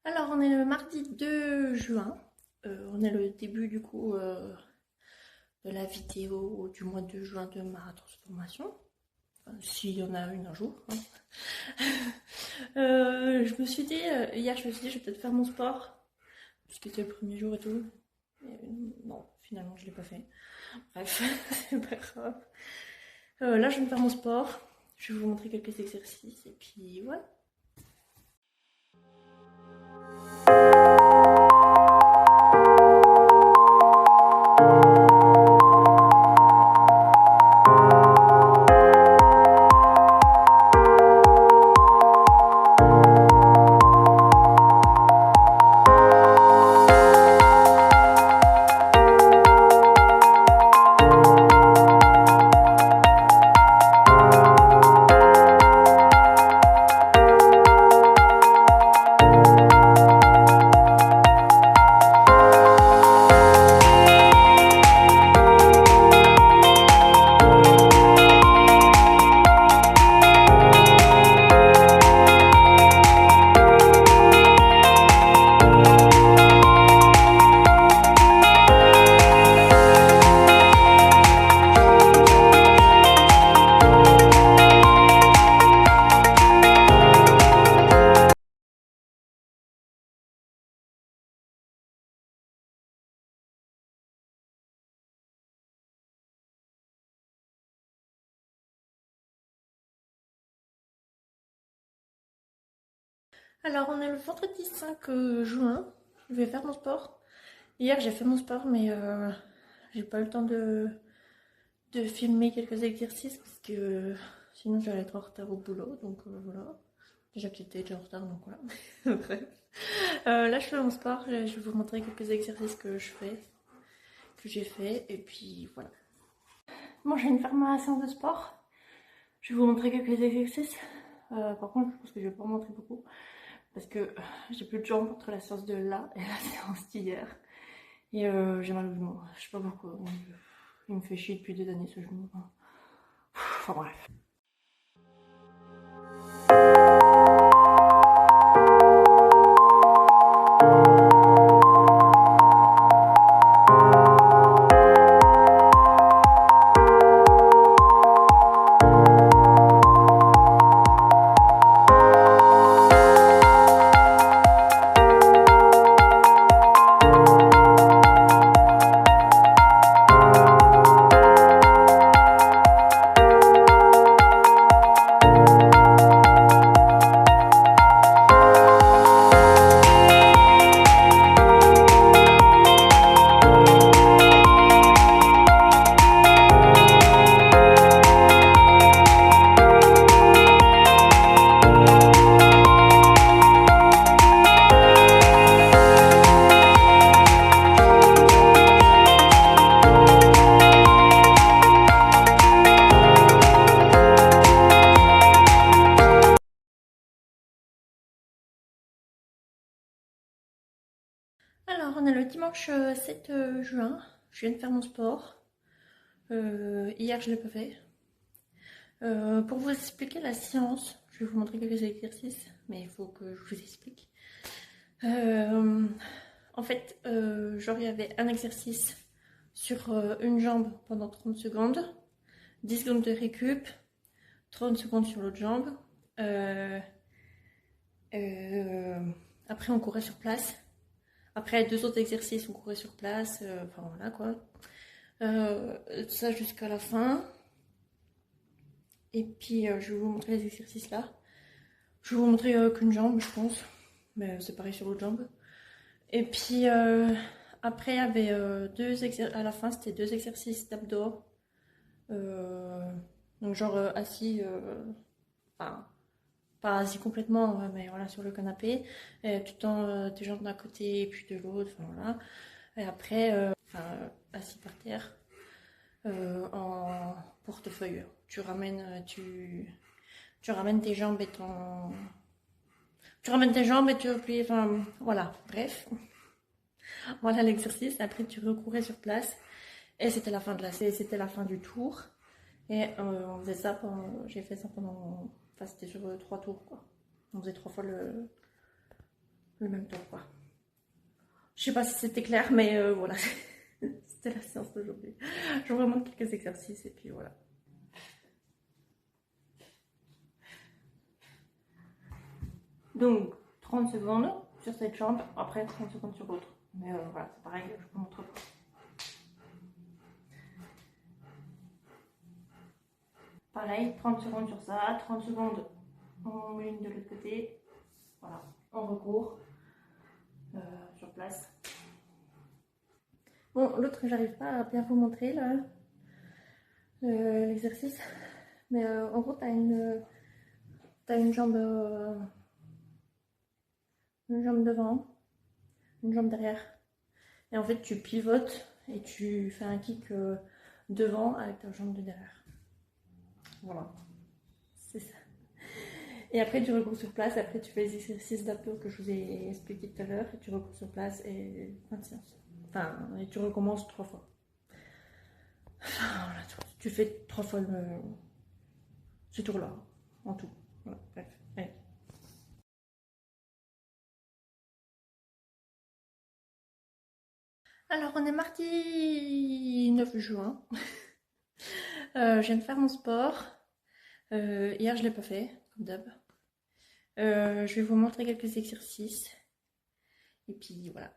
Alors, on est le mardi 2 juin. On est le début du coup de la vidéo du mois de juin de ma transformation. Enfin, s'il y en a une un jour, hein. Je me suis dit, hier, je me suis dit, je vais peut-être faire mon sport, puisque c'était le premier jour et tout. Non, finalement, je l'ai pas fait. Bref, c'est pas grave. Là, je vais me faire mon sport. Je vais vous montrer quelques exercices et puis voilà. Alors, on est le vendredi 5 juin. Je vais faire mon sport. Hier, j'ai fait mon sport, mais j'ai pas eu le temps de filmer quelques exercices parce que sinon j'allais être en retard au boulot. Donc voilà. Déjà que j'étais déjà en retard, donc voilà. Bref. Là, je fais mon sport. Je vais vous montrer quelques exercices que je fais, que j'ai fait. Et puis voilà. Bon, je viens de faire ma séance de sport. Je vais vous montrer quelques exercices. Par contre, je pense que je vais pas en montrer beaucoup parce que j'ai plus de jambes entre la séance de là et la séance d'hier. Et j'ai mal au genou. Je sais pas pourquoi. Il me fait chier depuis des années ce genou. Enfin bref. Alors, on est le dimanche 7 juin. Je viens de faire mon sport. Hier, je l'ai pas fait. Pour vous expliquer la séance, je vais vous montrer quelques exercices, mais il faut que je vous explique. En fait, genre, il y avait un exercice sur une jambe pendant 30 secondes, 10 secondes de récup, 30 secondes sur l'autre jambe. Euh, Après, on courait sur place. Après, deux autres exercices, on courait sur place. Enfin, voilà quoi. Ça jusqu'à la fin. Et puis, je vais vous montrer les exercices là. Je vais vous montrer qu'une jambe, je pense. Mais c'est pareil sur l'autre jambe. Et puis, après, il y avait deux exercices. À la fin, c'était deux exercices d'abdos. Donc, genre assis. Enfin, pas assis complètement, ouais, mais voilà, sur le canapé. Et tout le temps, tes jambes d'un côté et puis de l'autre. Enfin, voilà. Et après, enfin, assis par terre. En portefeuille. Tu ramènes tes jambes et ton. Tu ramènes tes jambes et tu replies. Enfin, voilà. Bref. Voilà l'exercice. Après, tu recourais sur place. Et c'était la fin de c'était la fin du tour. Et on faisait ça j'ai fait ça pendant. Enfin, c'était sur trois tours, quoi. On faisait trois fois le même temps, quoi. Je sais pas si c'était clair, mais voilà. C'était la séance d'aujourd'hui. Je vous remonte quelques exercices et puis voilà. Donc, 30 secondes sur cette jambe, après 30 secondes sur l'autre. Mais voilà, c'est pareil, je vous montre pas. Pareil, 30 secondes sur ça, 30 secondes en ligne de l'autre côté. Voilà, en recours, sur place. Bon, l'autre, j'arrive pas à bien vous montrer là, l'exercice. Mais en gros, t'as une jambe devant, une jambe derrière. Et en fait, tu pivotes et tu fais un kick devant avec ta jambe de derrière. Voilà, c'est ça. Et après, tu recours sur place. Après, tu fais les exercices d'abdos que je vous ai expliqué tout à l'heure. Et tu recours sur place et fin de séance. Enfin, et tu recommences 3 fois. Enfin, voilà, tu fais 3 fois ce tour-là, en tout. Voilà, bref. Allez. Alors, on est mardi 9 juin. Je viens de faire mon sport. Hier, je ne l'ai pas fait, comme d'hab. Je vais vous montrer quelques exercices. Et puis, voilà.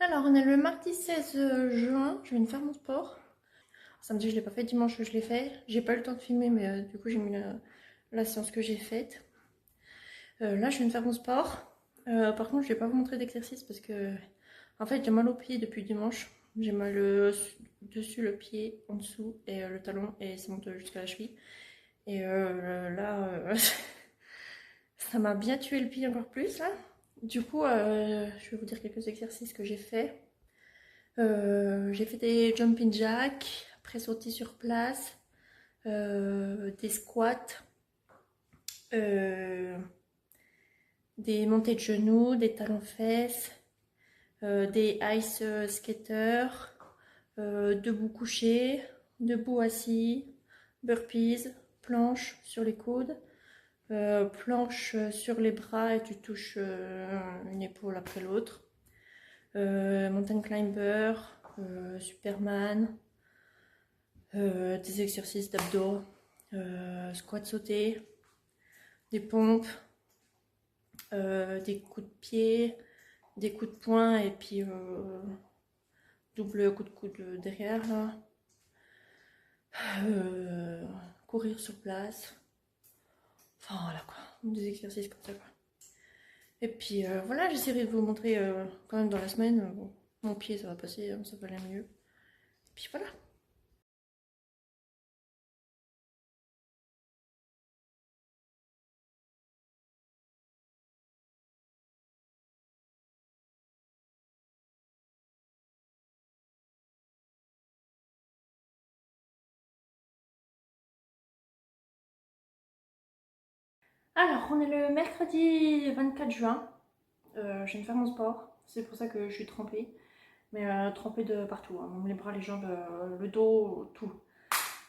Alors, on est le mardi 16 juin. Je viens de faire mon sport. Samedi, je l'ai pas fait. Dimanche, je l'ai fait. J'ai pas eu le temps de filmer, mais du coup, j'ai mis la séance que j'ai faite. Là, je viens de faire mon sport. Par contre, je vais pas vous montrer d'exercice parce que, en fait, j'ai mal au pied depuis dimanche. J'ai mal dessus le pied, en dessous, et le talon, et ça monte jusqu'à la cheville. Et là, ça m'a bien tué le pied encore plus, là. Du coup, je vais vous dire quelques exercices que j'ai fait. J'ai fait des jumping jacks, après sauter sur place, des squats, des montées de genoux, des talons-fesses, des ice skaters, debout couché, debout assis, burpees, planche sur les coudes, planche sur les bras et tu touches une épaule après l'autre, mountain climber, Superman, des exercices d'abdos, squat sauté, des pompes, des coups de pied, des coups de poing et puis double coup de coude derrière là. Euh, Courir sur place. Enfin voilà quoi, des exercices comme ça quoi. Et puis voilà, j'essaierai de vous montrer quand même dans la semaine. Bon, mon pied ça va passer, hein, ça va aller mieux. Et puis voilà. Alors, on est le mercredi 24 juin. Je viens de faire mon sport. C'est pour ça que je suis trempée. Mais trempée de partout, hein. Même les bras, les jambes, le dos, tout.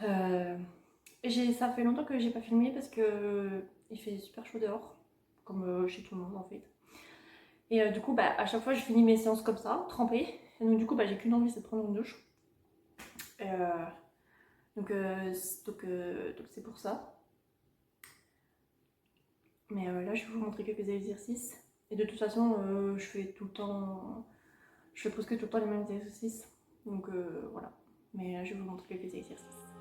Euh, Ça fait longtemps que j'ai pas filmé parce que il fait super chaud dehors. Comme chez tout le monde en fait. Et du coup, bah, à chaque fois, je finis mes séances comme ça, trempée. Et donc, du coup, bah, j'ai qu'une envie, c'est de prendre une douche. Euh, donc c'est pour ça. Mais là, je vais vous montrer quelques exercices. Et de toute façon, je fais tout le temps, je fais presque tout le temps les mêmes exercices. Donc voilà. Mais je vais vous montrer quelques exercices.